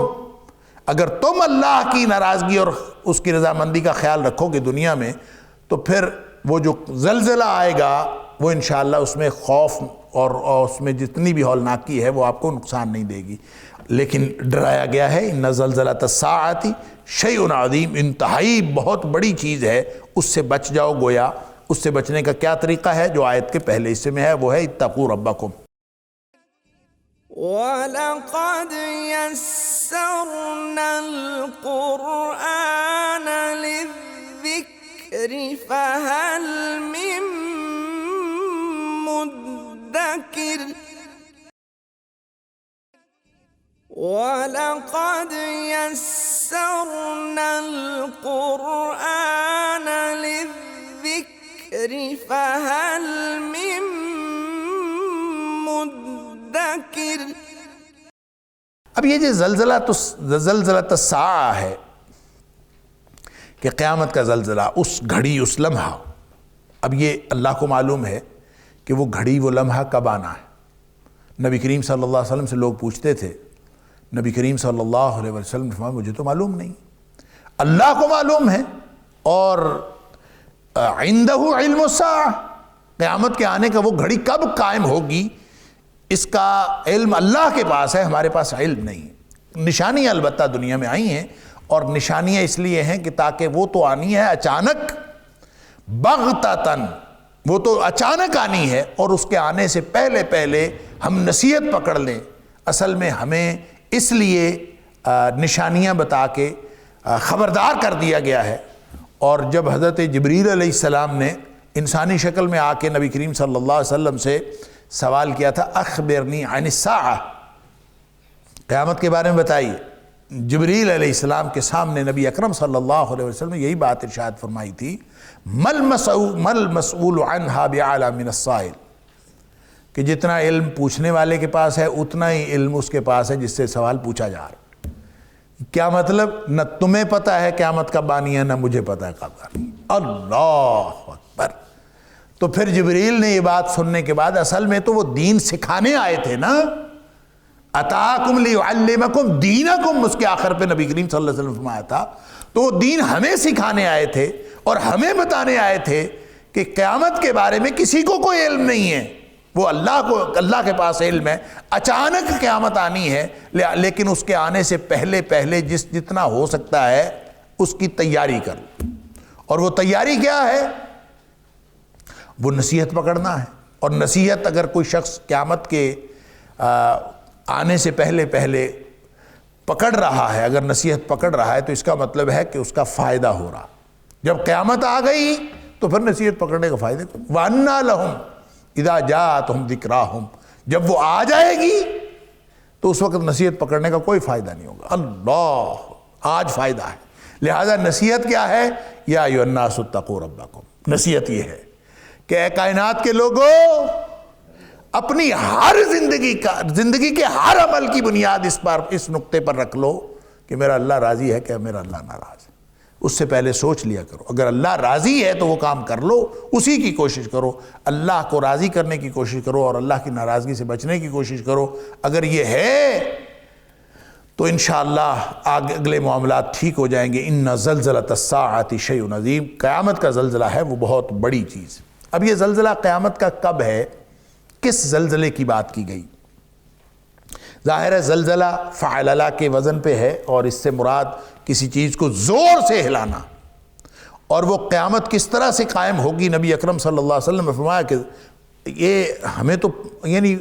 اگر تم اللہ کی ناراضگی اور اس کی رضامندی کا خیال رکھو گے دنیا میں تو پھر وہ جو زلزلہ آئے گا وہ انشاءاللہ اس میں خوف اور اس میں جتنی بھی ہولناکی ہے وہ آپ کو نقصان نہیں دے گی. لیکن ڈرایا گیا ہے ان زلزلۃ الساعۃ شیء عظیم، انتہائی بہت بڑی چیز ہے، اس سے بچ جاؤ. گویا اس سے بچنے کا کیا طریقہ ہے جو آیت کے پہلے حصے میں ہے، وہ ہے اتقوا ربکم. وَلَقَدْ يَسَّرْنَا الْقُرْآنَ لِلذِّكْرِ فَهَلْ مِن مُّدَّكِرٍ وَلَقَدْ يَسَّرْنَا الْقُرْآنَ لِلذِّكْرِ فَهَلْ مِن مُّدَّكِرٍ. اب یہ جو زلزلۃ الساعہ ہے کہ قیامت کا زلزلہ، اس گھڑی، اس لمحہ، اب یہ اللہ کو معلوم ہے کہ وہ گھڑی، وہ لمحہ کب آنا ہے. نبی کریم صلی اللہ علیہ وسلم سے لوگ پوچھتے تھے، نبی کریم صلی اللہ علیہ وسلم نے فرمایا مجھے تو معلوم نہیں، اللہ کو معلوم ہے. اور عندہ علم الساعہ، قیامت کے آنے کا وہ گھڑی کب قائم ہوگی اس کا علم اللہ کے پاس ہے، ہمارے پاس علم نہیں. نشانیاں البتہ دنیا میں آئی ہیں، اور نشانیاں اس لیے ہیں کہ تاکہ وہ تو آنی ہے اچانک، بغتتاً، وہ تو اچانک آنی ہے، اور اس کے آنے سے پہلے پہلے ہم نصیحت پکڑ لیں. اصل میں ہمیں اس لیے نشانیاں بتا کے خبردار کر دیا گیا ہے. اور جب حضرت جبریل علیہ السلام نے انسانی شکل میں آ کے نبی کریم صلی اللہ علیہ وسلم سے سوال کیا تھا اخبرنی عن الساعہ، قیامت کے بارے میں بتائیے، جبریل علیہ السلام کے سامنے نبی اکرم صلی اللہ علیہ وسلم نے یہی بات ارشاد فرمائی تھی، مل مسئول عنہا بعلم من السائل، کہ جتنا علم پوچھنے والے کے پاس ہے اتنا ہی علم اس کے پاس ہے جس سے سوال پوچھا جا رہا. کیا مطلب؟ نہ تمہیں پتہ ہے قیامت کب آنی ہے، نہ مجھے پتہ ہے کب آنی ہے. اللہ اکبر. تو پھر جبریل نے یہ بات سننے کے بعد، اصل میں تو وہ دین سکھانے آئے تھے نا، اتاکم لیعلمکم دینکم، اس کے آخر پہ نبی کریم صلی اللہ علیہ وسلم فرمایا تھا. تو وہ دین ہمیں سکھانے آئے تھے اور ہمیں بتانے آئے تھے کہ قیامت کے بارے میں کسی کو کوئی علم نہیں ہے، وہ اللہ کے پاس علم ہے. اچانک قیامت آنی ہے، لیکن اس کے آنے سے پہلے پہلے جتنا ہو سکتا ہے اس کی تیاری کر. اور وہ تیاری کیا ہے؟ وہ نصیحت پکڑنا ہے. اور نصیحت اگر کوئی شخص قیامت کے آنے سے پہلے پہلے پکڑ رہا ہے، اگر نصیحت پکڑ رہا ہے تو اس کا مطلب ہے کہ اس کا فائدہ ہو رہا. جب قیامت آ گئی تو پھر نصیحت پکڑنے کا فائدہ. وَأَنَّا لَهُمْ اِذَا جَاءَتْهُمْ ذِكْرَاهُمْ، جب وہ آ جائے گی تو اس وقت نصیحت پکڑنے کا کوئی فائدہ نہیں ہوگا. اللہ، آج فائدہ ہے. لہذا نصیحت کیا ہے؟ یا ایھا الناس اتقوا ربکم. نصیحت یہ ہے کہ اے کائنات کے لوگوں، اپنی ہر زندگی کے ہر عمل کی بنیاد اس نقطے پر رکھ لو کہ میرا اللہ راضی ہے کہ میرا اللہ ناراض ہے. اس سے پہلے سوچ لیا کرو. اگر اللہ راضی ہے تو وہ کام کر لو، اسی کی کوشش کرو. اللہ کو راضی کرنے کی کوشش کرو اور اللہ کی ناراضگی سے بچنے کی کوشش کرو. اگر یہ ہے تو انشاءاللہ اگلے معاملات ٹھیک ہو جائیں گے. ان زلزلۃ الساعۃ شیء عظیم، قیامت کا زلزلہ ہے وہ بہت بڑی چیز. اب یہ زلزلہ قیامت کا کب ہے؟ کس زلزلے کی بات کی گئی؟ ظاہر ہے زلزلہ فعللہ کے وزن پہ ہے، اور اس سے مراد کسی چیز کو زور سے ہلانا، اور وہ قیامت کس طرح سے قائم ہوگی نبی اکرم صلی اللہ علیہ وسلم نے فرمایا کہ یہ ہمیں تو یعنی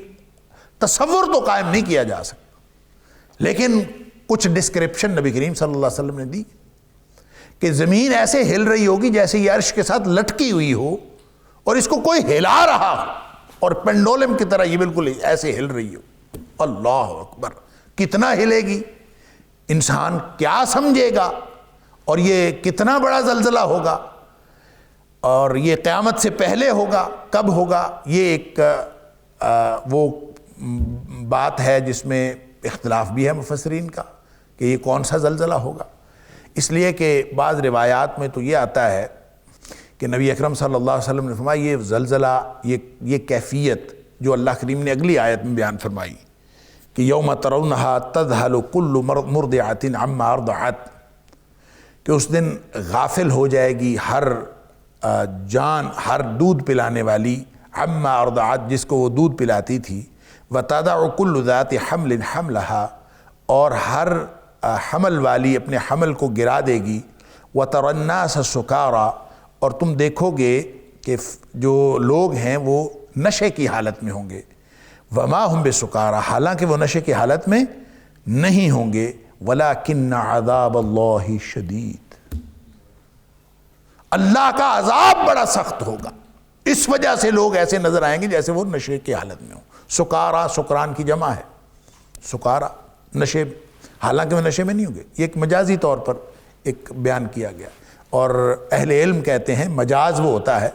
تصور تو قائم نہیں کیا جا سکتا، لیکن کچھ ڈسکرپشن نبی کریم صلی اللہ علیہ وسلم نے دی کہ زمین ایسے ہل رہی ہوگی جیسے یہ عرش کے ساتھ لٹکی ہوئی ہو اور اس کو کوئی ہلا رہا ہو، اور پینڈولم کی طرح یہ بالکل ایسے ہل رہی ہو۔ اللہ اکبر، کتنا ہلے گی، انسان کیا سمجھے گا، اور یہ کتنا بڑا زلزلہ ہوگا، اور یہ قیامت سے پہلے ہوگا، کب ہوگا؟ یہ ایک وہ بات ہے جس میں اختلاف بھی ہے مفسرین کا کہ یہ کون سا زلزلہ ہوگا، اس لیے کہ بعض روایات میں تو یہ آتا ہے کہ نبی اکرم صلی اللہ علیہ وسلم نے فرمایا یہ زلزلہ، یہ کیفیت جو اللہ کریم نے اگلی آیت میں بیان فرمائی کہ یوم ترونہا تذہل کل مرضعۃ عما ارضعت، کہ اس دن غافل ہو جائے گی ہر جان، ہر دودھ پلانے والی، عما ارضعت، جس کو وہ دودھ پلاتی تھی، وتضع کل ذات حمل حملہا، اور ہر حمل والی اپنے حمل کو گرا دے گی، وتری الناس سکارا، اور تم دیکھو گے کہ جو لوگ ہیں وہ نشے کی حالت میں ہوں گے، وما ہم بسکارا، حالانکہ وہ نشے کی حالت میں نہیں ہوں گے، ولکن عذاب اللہ شدید، اللہ کا عذاب بڑا سخت ہوگا، اس وجہ سے لوگ ایسے نظر آئیں گے جیسے وہ نشے کی حالت میں ہوں۔ سکارا سکران کی جمع ہے، سکارا نشے، حالانکہ وہ نشے میں نہیں ہوں گے، یہ ایک مجازی طور پر ایک بیان کیا گیا، اور اہل علم کہتے ہیں مجاز وہ ہوتا ہے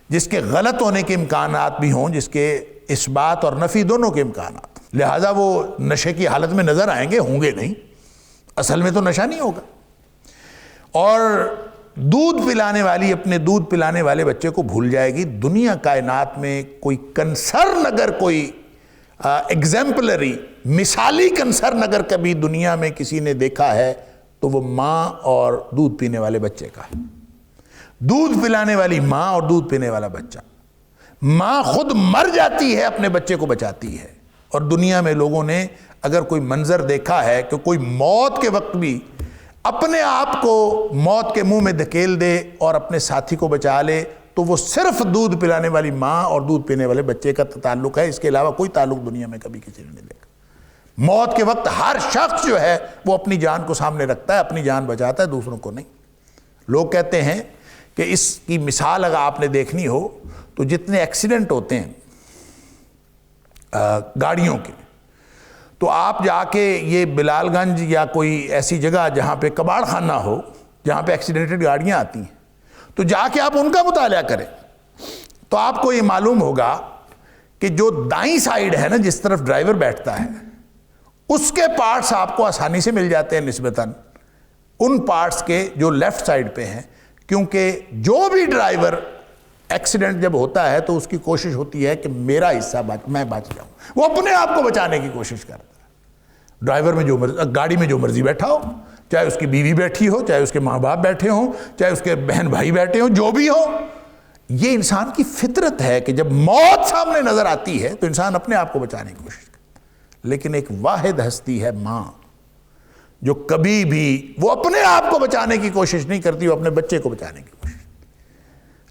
جس کے غلط ہونے کے امکانات بھی ہوں، جس کے اثبات اور نفی دونوں کے امکانات، لہٰذا وہ نشے کی حالت میں نظر آئیں گے، ہوں گے نہیں، اصل میں تو نشہ نہیں ہوگا۔ اور دودھ پلانے والی اپنے دودھ پلانے والے بچے کو بھول جائے گی۔ دنیا کائنات میں کوئی کنسرن اگر کوئی ایگزامپلری مثالی کنسرن اگر کبھی دنیا میں کسی نے دیکھا ہے تو وہ ماں اور دودھ پینے والے بچے کا ہے۔ دودھ پلانے والی ماں اور دودھ پینے والا بچہ، ماں خود مر جاتی ہے اپنے بچے کو بچاتی ہے، اور دنیا میں لوگوں نے اگر کوئی منظر دیکھا ہے کہ کوئی موت کے وقت بھی اپنے آپ کو موت کے منہ میں دھکیل دے اور اپنے ساتھی کو بچا لے تو وہ صرف دودھ پلانے والی ماں اور دودھ پینے والے بچے کا تعلق ہے، اس کے علاوہ کوئی تعلق دنیا میں کبھی کسی نے نہیں دیکھا۔ موت کے وقت ہر شخص جو ہے وہ اپنی جان کو سامنے رکھتا ہے، اپنی جان بچاتا ہے، دوسروں کو نہیں۔ لوگ کہتے ہیں کہ اس کی مثال اگر آپ نے دیکھنی ہو تو جتنے ایکسیڈنٹ ہوتے ہیں گاڑیوں کے، تو آپ جا کے یہ بلال گنج یا کوئی ایسی جگہ جہاں پہ کباڑ خانہ ہو، جہاں پہ ایکسیڈنٹڈ گاڑیاں آتی ہیں، تو جا کے آپ ان کا مطالعہ کریں تو آپ کو یہ معلوم ہوگا کہ جو دائیں سائیڈ ہے نا، جس طرف ڈرائیور بیٹھتا ہے، اس کے پارٹس آپ کو آسانی سے مل جاتے ہیں نسبتاً ان پارٹس کے جو لیفٹ سائیڈ پہ ہیں، کیونکہ جو بھی ڈرائیور ایکسیڈنٹ جب ہوتا ہے تو اس کی کوشش ہوتی ہے کہ میرا حصہ میں بچ جاؤں، وہ اپنے آپ کو بچانے کی کوشش کرتا ہے۔ ڈرائیور میں جو گاڑی میں جو مرضی بیٹھا ہو، چاہے اس کی بیوی بیٹھی ہو، چاہے اس کے ماں باپ بیٹھے ہوں، چاہے اس کے بہن بھائی بیٹھے ہوں، جو بھی ہو، یہ انسان کی فطرت ہے کہ جب موت سامنے نظر آتی ہے تو انسان اپنے آپ کو بچانے کی کوشش کرتا ہے۔ لیکن ایک واحد ہستی ہے ماں، جو کبھی بھی وہ اپنے آپ کو بچانے کی کوشش نہیں کرتی، وہ اپنے بچے کو بچانے کی کوشش۔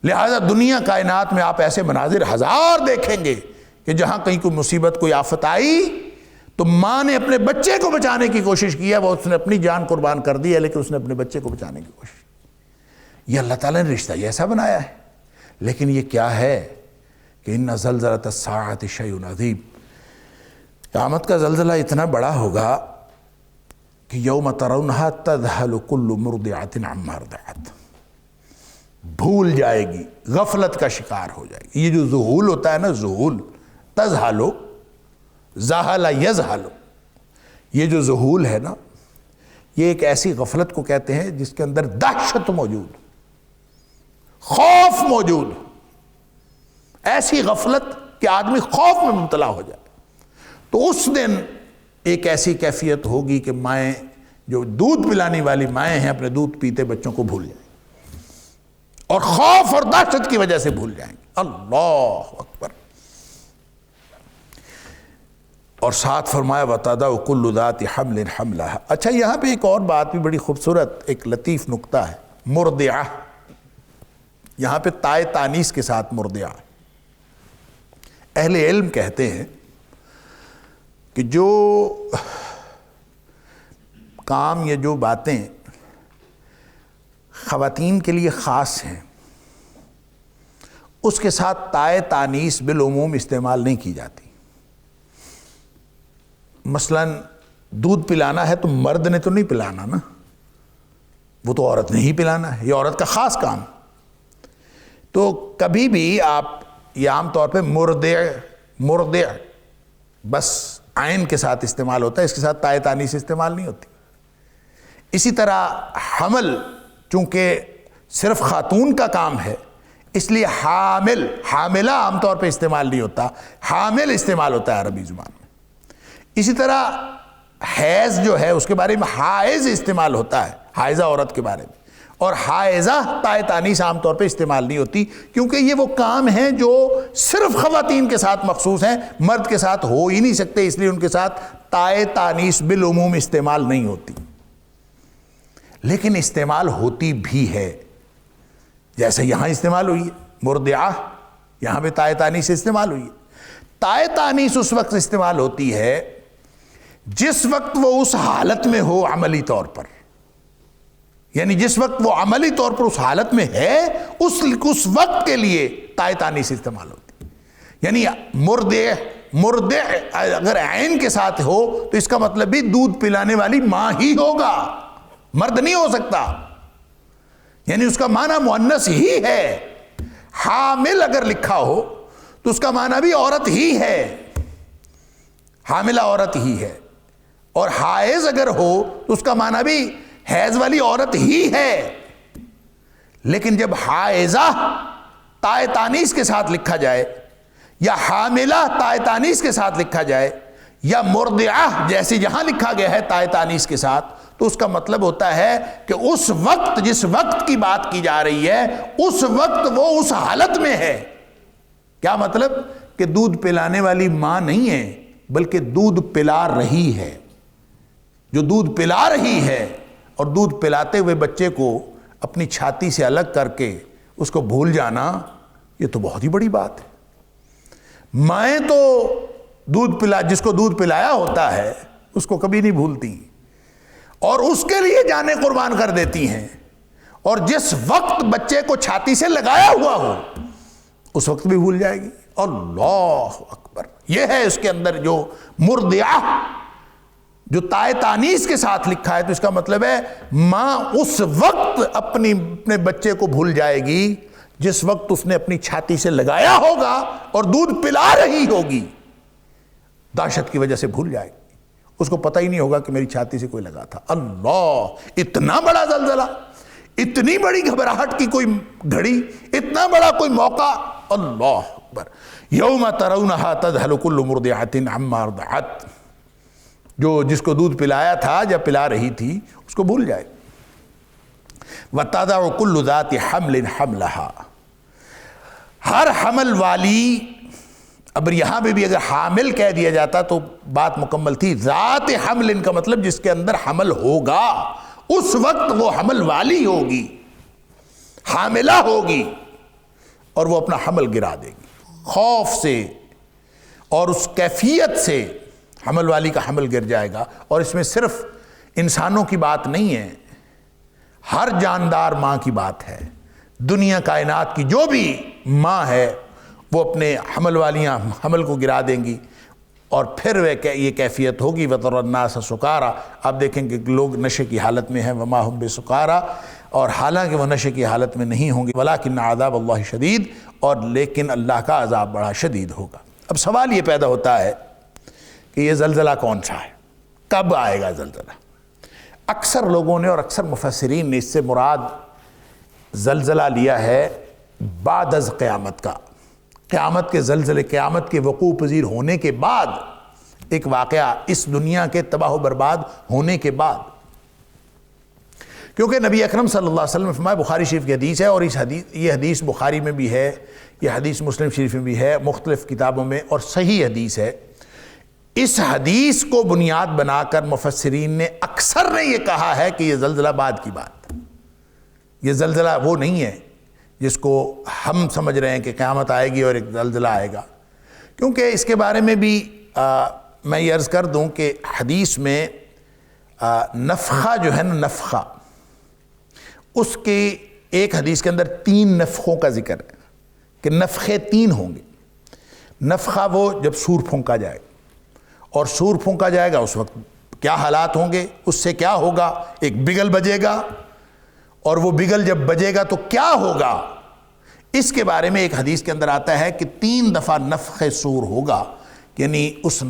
لہذا دنیا کائنات میں آپ ایسے مناظر ہزار دیکھیں گے کہ جہاں کہیں کوئی مصیبت، کوئی آفت آئی تو ماں نے اپنے بچے کو بچانے کی کوشش کی ہے، وہ اس نے اپنی جان قربان کر دی ہے لیکن اس نے اپنے بچے کو بچانے کی کوشش کی۔ یہ اللہ تعالیٰ نے رشتہ ایسا بنایا ہے، لیکن یہ کیا ہے کہ ان زلزلۃ الساعۃ شیء عظیم، قیامت کا زلزلہ اتنا بڑا ہوگا کہ یوم ترونہا تذہل کل مرضعۃ عما ارضعت، بھول جائے گی، غفلت کا شکار ہو جائے گی۔ یہ جو ذہول ہوتا ہے نا، ذہول، تذہل، ذہل یذہل، یہ جو ذہول ہے نا، یہ ایک ایسی غفلت کو کہتے ہیں جس کے اندر دہشت موجود، خوف موجود، ایسی غفلت کہ آدمی خوف میں مبتلا ہو جائے۔ تو اس دن ایک ایسی کیفیت ہوگی کہ مائیں، جو دودھ پلانے والی مائیں ہیں، اپنے دودھ پیتے بچوں کو بھول جائیں۔ اور خوف اور دہشت کی وجہ سے بھول جائیں گے. اللہ اکبر. اور ساتھ فرمایا وَتَضَعُ كُلُّ ذَاتِ حَمْلٍ حَمْلَهَا. اچھا یہاں پہ ایک اور بات بھی بڑی خوبصورت، ایک لطیف نکتہ ہے. مرضعہ، یہاں پہ تائے تانیث کے ساتھ مرضعہ. اہل علم کہتے ہیں کہ جو کام یا جو باتیں خواتین کے لیے خاص ہیں اس کے ساتھ تائے تانیث بالعموم استعمال نہیں کی جاتی. مثلا دودھ پلانا ہے تو مرد نے تو نہیں پلانا نا، وہ تو عورت نے ہی پلانا ہے، یہ عورت کا خاص کام. تو کبھی بھی آپ یہ عام طور پہ مرضع بس عین کے ساتھ استعمال ہوتا ہے، اس کے ساتھ تائے تانیث استعمال نہیں ہوتی. اسی طرح حمل چونکہ صرف خاتون کا کام ہے اس لیے حاملہ عام طور پہ استعمال نہیں ہوتا، حامل استعمال ہوتا ہے عربی زبان میں. اسی طرح حیض جو ہے اس کے بارے میں حائض استعمال ہوتا ہے، حائضہ عورت کے بارے میں. اور حائضہ تائے تانیث عام طور پہ استعمال نہیں ہوتی کیونکہ یہ وہ کام ہیں جو صرف خواتین کے ساتھ مخصوص ہیں، مرد کے ساتھ ہو ہی نہیں سکتے، اس لیے ان کے ساتھ تائے تانیث بالعموم استعمال نہیں ہوتی. لیکن استعمال ہوتی بھی ہے، جیسے یہاں استعمال ہوئی ہے مرضعہ، یہاں پہ تائے تانیث استعمال ہوئی ہے. تائے تانیث اس وقت استعمال ہوتی ہے جس وقت وہ اس حالت میں ہو عملی طور پر، یعنی جس وقت وہ عملی طور پر اس حالت میں ہے اس وقت کے لیے تائے تانیث استعمال ہوتی. یعنی مرضع اگر عین کے ساتھ ہو تو اس کا مطلب بھی دودھ پلانے والی ماں ہی ہوگا، مرد نہیں ہو سکتا، یعنی اس کا معنی مؤنث ہی ہے. حامل اگر لکھا ہو تو اس کا معنی بھی عورت ہی ہے، حاملہ عورت ہی ہے. اور حائض اگر ہو تو اس کا معنی بھی حیض والی عورت ہی ہے. لیکن جب حائضہ تائے تانیث کے ساتھ لکھا جائے یا حاملہ تائے تانیث کے ساتھ لکھا جائے یا مرضعہ جیسے یہاں لکھا گیا ہے تائے تانیث کے ساتھ، تو اس کا مطلب ہوتا ہے کہ اس وقت جس وقت کی بات کی جا رہی ہے اس وقت وہ اس حالت میں ہے. کیا مطلب؟ کہ دودھ پلانے والی ماں نہیں ہے بلکہ دودھ پلا رہی ہے. جو دودھ پلا رہی ہے اور دودھ پلاتے ہوئے بچے کو اپنی چھاتی سے الگ کر کے اس کو بھول جانا، یہ تو بہت ہی بڑی بات ہے. مائیں تو جس کو دودھ پلایا ہوتا ہے اس کو کبھی نہیں بھولتی اور اس کے لیے جانیں قربان کر دیتی ہیں، اور جس وقت بچے کو چھاتی سے لگایا ہوا ہو اس وقت بھی بھول جائے گی. اللہ اکبر. یہ ہے اس کے اندر جو مرضعہ جو تائے تانیث کے ساتھ لکھا ہے، تو اس کا مطلب ہے ماں اس وقت اپنے بچے کو بھول جائے گی جس وقت اس نے اپنی چھاتی سے لگایا ہوگا اور دودھ پلا رہی ہوگی. دہشت کی وجہ سے بھول جائے گی، اس کو پتہ ہی نہیں ہوگا کہ میری چھاتی سے کوئی لگا تھا. اللہ، اتنا بڑا زلزلہ، اتنی بڑی گھبراہٹ کی کوئی گھڑی، اتنا بڑا کوئی موقع. اللہ اکبر. یوم ترونہا تذہل کل مرضعۃ عما ارضعت. جس کو دودھ پلایا تھا جب پلا رہی تھی اس کو بھول جائے. وَتَضَعُ كُلُّ ذَاتِ حَمْلٍ حَمْلَهَا. ہر حمل والی، اب یہاں پہ بھی اگر حامل کہہ دیا جاتا تو بات مکمل تھی. ذات حمل کا مطلب جس کے اندر حمل ہوگا، اس وقت وہ حمل والی ہوگی، حاملہ ہوگی، اور وہ اپنا حمل گرا دے گی خوف سے اور اس کیفیت سے. حمل والی کا حمل گر جائے گا. اور اس میں صرف انسانوں کی بات نہیں ہے، ہر جاندار ماں کی بات ہے. دنیا کائنات کی جو بھی ماں ہے وہ اپنے حمل والیاں حمل کو گرا دیں گی، اور پھر یہ کیفیت ہوگی. وَتَرَى النَّاسَ سُكَارَىٰ. آپ دیکھیں کہ لوگ نشے کی حالت میں ہیں. وَمَا هُمْ بِسُكَارَىٰ. اور حالانکہ وہ نشے کی حالت میں نہیں ہوں گے. وَلَٰكِنَّ عَذَابَ اللَّهِ شَدِيدٌ. اور لیکن اللہ کا عذاب بڑا شدید ہوگا. اب سوال یہ پیدا ہوتا ہے کہ یہ زلزلہ کون سا ہے، کب آئے گا زلزلہ؟ اکثر لوگوں نے اور اکثر مفسرین نے اس سے مراد زلزلہ لیا ہے بعد از قیامت کا. قیامت کے زلزلے، قیامت کے وقوع پذیر ہونے کے بعد ایک واقعہ، اس دنیا کے تباہ و برباد ہونے کے بعد. کیونکہ نبی اکرم صلی اللہ علیہ وسلم نے فرمایا، بخاری شریف کی حدیث ہے، اور یہ حدیث بخاری میں بھی ہے، یہ حدیث مسلم شریف میں بھی ہے، مختلف کتابوں میں، اور صحیح حدیث ہے۔ اس حدیث کو بنیاد بنا کر مفسرین نے اکثر نے یہ کہا ہے کہ یہ زلزلہ بعد کی بات، یہ زلزلہ وہ نہیں ہے جس کو ہم سمجھ رہے ہیں کہ قیامت آئے گی اور ایک زلزلہ آئے گا، کیونکہ اس کے بارے میں بھی میں یہ عرض کر دوں کہ حدیث میں نفخہ جو ہے نا، نفخہ، اس کے ایک حدیث کے اندر 3 نفخوں کا ذکر ہے کہ نفخے 3 ہوں گے۔ نفخہ وہ جب سور پھونکا جائے، اور سور پھونکا جائے گا اس وقت کیا حالات ہوں گے، اس سے کیا ہوگا، ایک بگل بجے گا، اور وہ بگل جب بجے گا تو کیا ہوگا، اس کے بارے میں ایک حدیث کے اندر آتا ہے کہ 3 دفعہ نفخ سور ہوگا، یعنی اس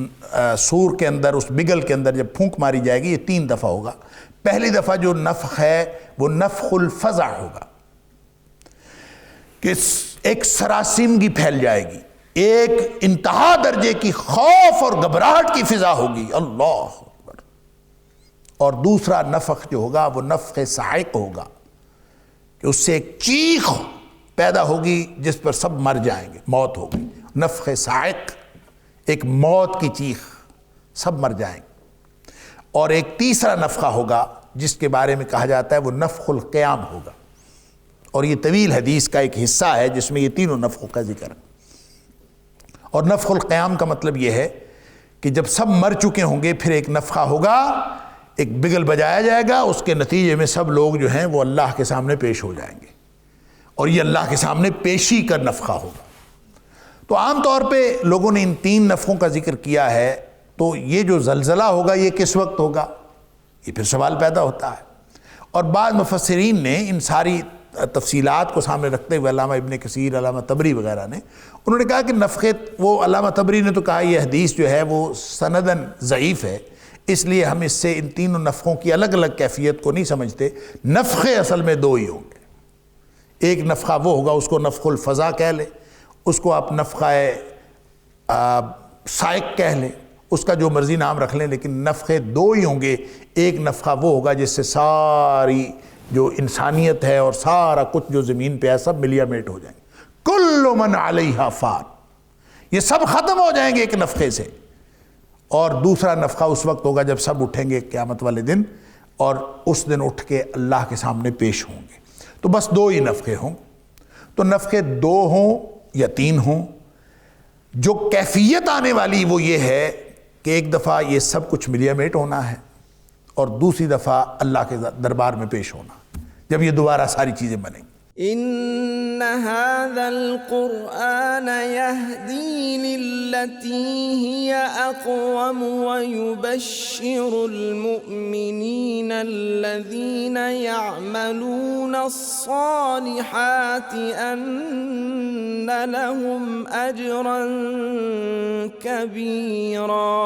سور کے اندر، اس بگل کے اندر جب پھونک ماری جائے گی، یہ 3 دفعہ ہوگا۔ پہلی دفعہ جو نفخ ہے وہ نفخ الفزع ہوگا کہ ایک سراسیمگی پھیل جائے گی، ایک انتہا درجے کی خوف اور گھبراہٹ کی فضا ہوگی، اللہ اکبر۔ اور دوسرا نفخ جو ہوگا وہ نفخ صاعق ہوگا کہ اس سے ایک چیخ پیدا ہوگی جس پر سب مر جائیں گے، موت ہوگی، نفخ صاعق، ایک موت کی چیخ، سب مر جائیں گے۔ اور ایک تیسرا نفخہ ہوگا جس کے بارے میں کہا جاتا ہے وہ نفخ القیام ہوگا، اور یہ طویل حدیث کا ایک حصہ ہے جس میں یہ تینوں نفخوں کا ذکر ہے۔ اور نفخ القیام کا مطلب یہ ہے کہ جب سب مر چکے ہوں گے پھر ایک نفخہ ہوگا، ایک بگل بجایا جائے گا، اس کے نتیجے میں سب لوگ جو ہیں وہ اللہ کے سامنے پیش ہو جائیں گے، اور یہ اللہ کے سامنے پیشی کا نفخہ ہوگا۔ تو عام طور پہ لوگوں نے ان 3 نفخوں کا ذکر کیا ہے، تو یہ جو زلزلہ ہوگا یہ کس وقت ہوگا، یہ پھر سوال پیدا ہوتا ہے۔ اور بعض مفسرین نے ان ساری تفصیلات کو سامنے رکھتے ہوئے، علامہ ابن کثیر، علامہ طبری وغیرہ نے، انہوں نے کہا کہ نفخے، وہ علامہ طبری نے تو کہا یہ حدیث جو ہے وہ سندن ضعیف ہے، اس لیے ہم اس سے ان 3 نفخوں کی الگ الگ کیفیت کو نہیں سمجھتے، نفخے اصل میں 2 ہی ہوں گے۔ ایک نفخہ وہ ہوگا، اس کو نفخ الفزع کہہ لیں، اس کو آپ نفخہ صاعق کہہ لیں، اس کا جو مرضی نام رکھ لیں، لیکن نفخے 2 ہی ہوں گے۔ ایک نفخہ وہ ہوگا جس سے ساری جو انسانیت ہے اور سارا کچھ جو زمین پہ ہے سب ملیا میٹ ہو جائیں گے، کل من علیہا فان، یہ سب ختم ہو جائیں گے ایک نفخے سے۔ اور دوسرا نفخہ اس وقت ہوگا جب سب اٹھیں گے قیامت والے دن، اور اس دن اٹھ کے اللہ کے سامنے پیش ہوں گے۔ تو بس 2 ہی نفخے ہوں، تو نفخے 2 ہوں یا 3 ہوں، جو کیفیت آنے والی وہ یہ ہے کہ ایک دفعہ یہ سب کچھ ملیا میٹ ہونا ہے، اور دوسری دفعہ اللہ کے دربار میں پیش ہونا، جب یہ دوبارہ ساری چیزیں بنیں گی۔ إن هذا القرآن يهدي للتي هي أقوم ويبشر المؤمنين الذين يعملون الصالحات أن لهم أجرا كبيرا